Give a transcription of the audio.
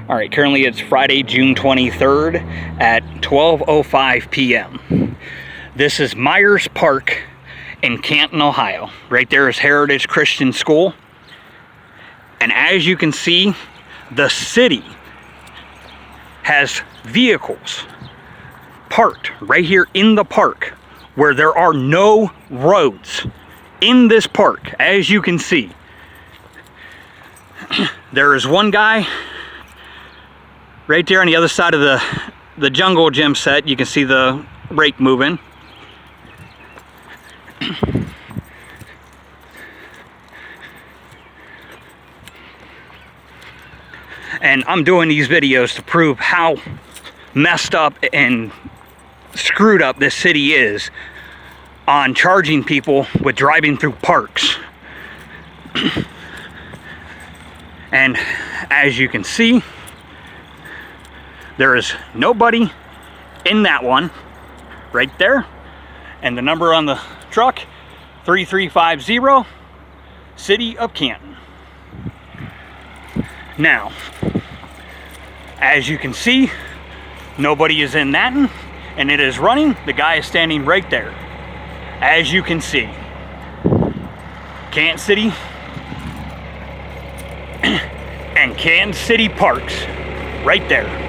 All right, currently it's Friday, June 23rd at 12:05 p.m. This is Myers Park in Canton, Ohio. Right there is Heritage Christian School. And as you can see, the city has vehicles parked right here in the park where there are no roads in this park. As you can see, there is one guy right there on the other side of the jungle gym set. You can see the rake moving. And I'm doing these videos to prove how messed up and screwed up this city is on charging people with driving through parks. And as you can see, there is nobody in that one right there. And the number on the truck, 3350, City of Canton. Now, as you can see, nobody is in that one, and it is running. The guy is standing right there. As you can see, Canton City and Canton City Parks right there.